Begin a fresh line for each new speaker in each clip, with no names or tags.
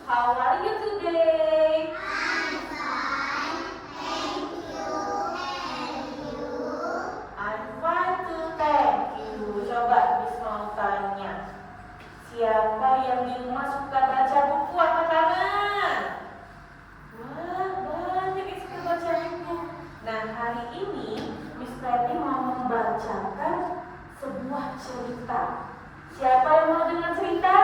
How are you today?
I'm fine, thank you. And you?
I'm fine too, thank you. Coba Miss mau tanya, siapa yang di rumah suka baca buku? Angkat tangan. Wah, banyak yang suka baca buku. Nah, hari ini Miss Feby mau membacakan sebuah cerita. Siapa yang mau dengar cerita?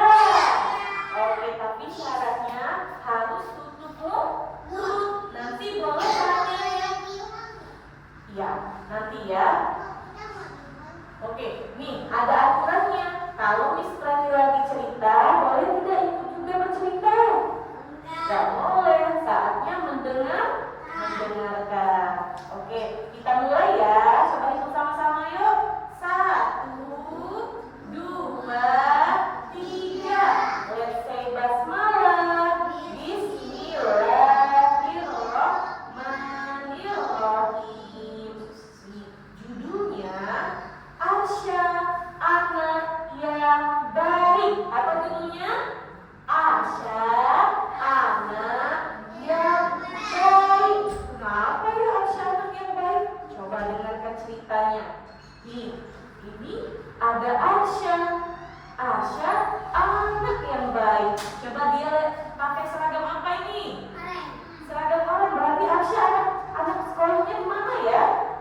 Oke, tapi syaratnya harus tutup mulut. Nanti boleh tanya ya. Iya, nanti ya. Oke, nih ada aturannya. Kalau Miss Feby lagi cerita, boleh tidak ikut juga bercerita? Tidak boleh. Saatnya mendengarkan. Oke, kita mulai ya. Coba hitung sama-sama yuk. 1, 2, 3. Let's say basmalah. Bismillahirrahmanirrahim. Judulnya Arsya, anak yang baik. Apa judulnya? Arsya, anak yang baik. Kenapa ya Arsya anak yang baik? Coba dengarkan ceritanya. Ini ada Arsya. Arsya anak yang baik. Coba dia pakai seragam apa ini? Seragam oranye. Berarti Arsya anak sekolahnya di mana ya?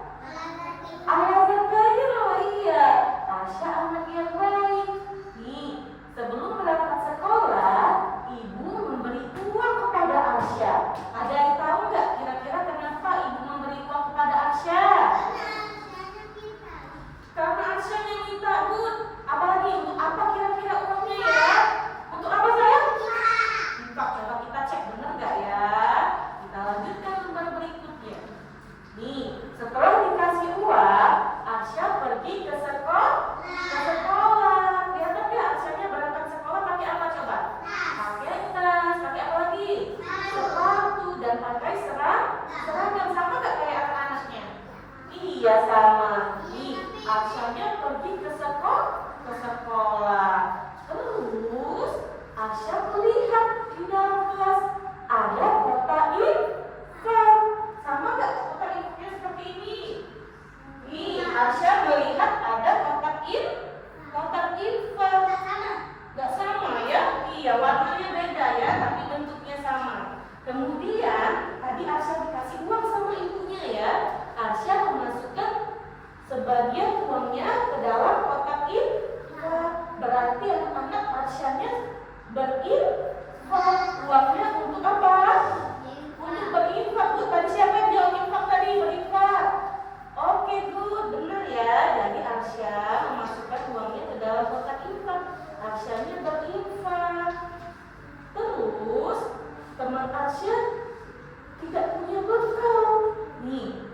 Al-Azhar Kairo. Iya, Arsya anak yang baik. Nih, sebelum berangkat sekolah, ibu memberi uang kepada Arsya. Ada yang tahu nggak kira-kira kenapa ibu memberi uang kepada Arsya? Karena Arsyanya minta, Bun. Apalagi untuk apa kira-kira uangnya ya? Untuk apa sayang? Infak. Coba kita cek bener nggak ya? Kita lanjutkan lembar berikutnya. Nih, setelah dikasih uang, Arsya pergi ke sekolah. Lihat nggak Arsyanya berangkat sekolah pakai apa coba? Pakai tas. Pakai apa lagi? Sepatu dan pakai seragam. Sama nggak kayak anak-anaknya? Iya sama. Nih, Arsyanya pergi ke sekolah. Terus Arsya melihat di dalam kelas ada kotak infak. Sama nggak kotak infaknya seperti ini? Nih, Arsya melihat ada kotak infak. Nggak sama ya? Iya, warnanya beda ya, tapi bentuknya sama. Kemudian tadi Arsya dikasih uang sama ibunya ya. Arsya memasukkan sebagian uangnya ke dalam kotak infak. Berarti anak-anak Arsyanya berinfak. Uangnya untuk apa? Untuk berinfak. Tuh, tadi siapa yang jawab infak tadi? Berinfak. Oke, good, benar ya. Jadi Arsya memasukkan uangnya ke dalam kotak infak. Arsyanya berinfak. Terus teman Arsya tidak punya bekal. Nih,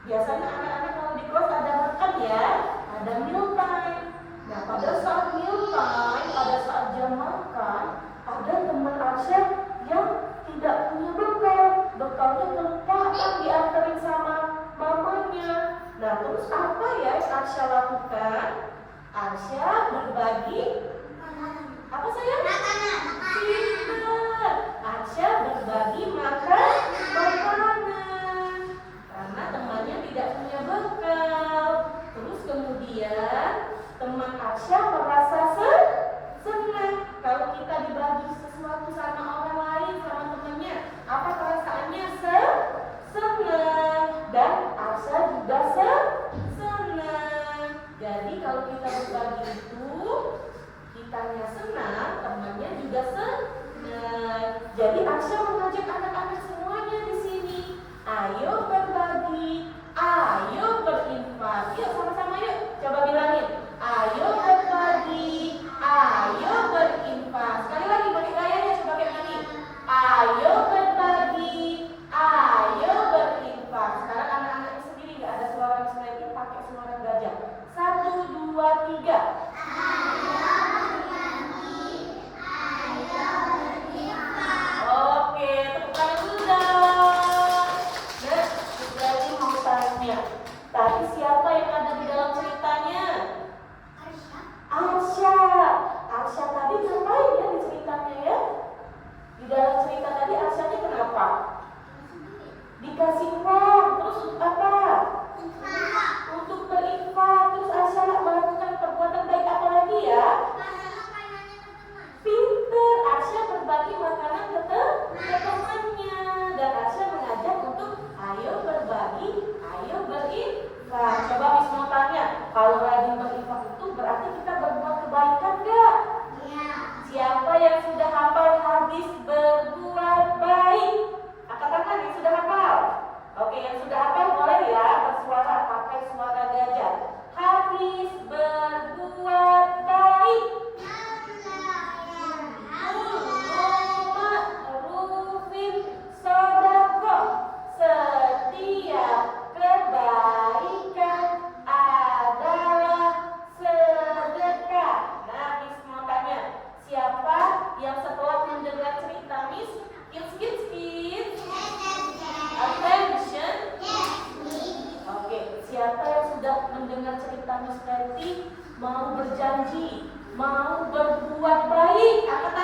biasanya anak-anak kalau di kelas ada makan ya, ada meal time. Nah, pada saat meal time, pada saat jam makan, ada teman Arsya yang tidak punya bekal. Bekalnya kelupaan diantarin sama mamanya. Nah, terus apa ya yang Arsya lakukan? Arsya berbagi apa sayang? Makanan. Arsya berbagi makanan karena temannya tidak punya bekal. Terus kemudian teman Arsya merasa senang. Kalau kita dibagi sesuatu sama orang lain, sama temannya, apa perasaannya? Senang. Dan Arsya juga senang. Jadi kalau kita berbagi itu, kitanya senang, temannya juga senang. Jadi Arsya mengajak anak-anak semuanya di sini. Ayo berbagi, ayo berinfak. Yuk sama-sama yuk. Coba bilangin. Ayo berbagi, ayo berinfak. Sekali lagi pakai gayanya, coba kayak gini. Ayo berbagi, ayo berinfak. Sekarang anak-anaknya sendiri, nggak ada suara misalnya, pakai suara gajah. 1, 2, 3. Oke, tepuk tangan dulu dong. Nah, dikasih uang. Terus untuk apa? Untuk berinfak. Terus Arsya melakukan perbuatan baik apa lagi ya? Pinter. Arsya berbagi makanan ke temannya. Dan Arsya mengajak untuk ayo berbagi, ayo berinfak. Coba Miss mau tanya, kalau rajin berinfak itu berarti kita berbuat kebaikan gak? Siapa yang sudah hafal hadis berbuat baik? Angkat tangan yang sudah hafal. Oke, yang sudah hafal boleh ya bersuara pakai suara gajah. Hadis berbuat baik. Ma'rufin sodaqah. Setiap kebaikan adalah sedekah. Nah, Miss mau tanya, siapa yang setelah mendengar cerita Miss? Kids. Attention. Oke, siapa yang sudah mendengar cerita Miss Betty mau berjanji, mau berbuat baik? Angkat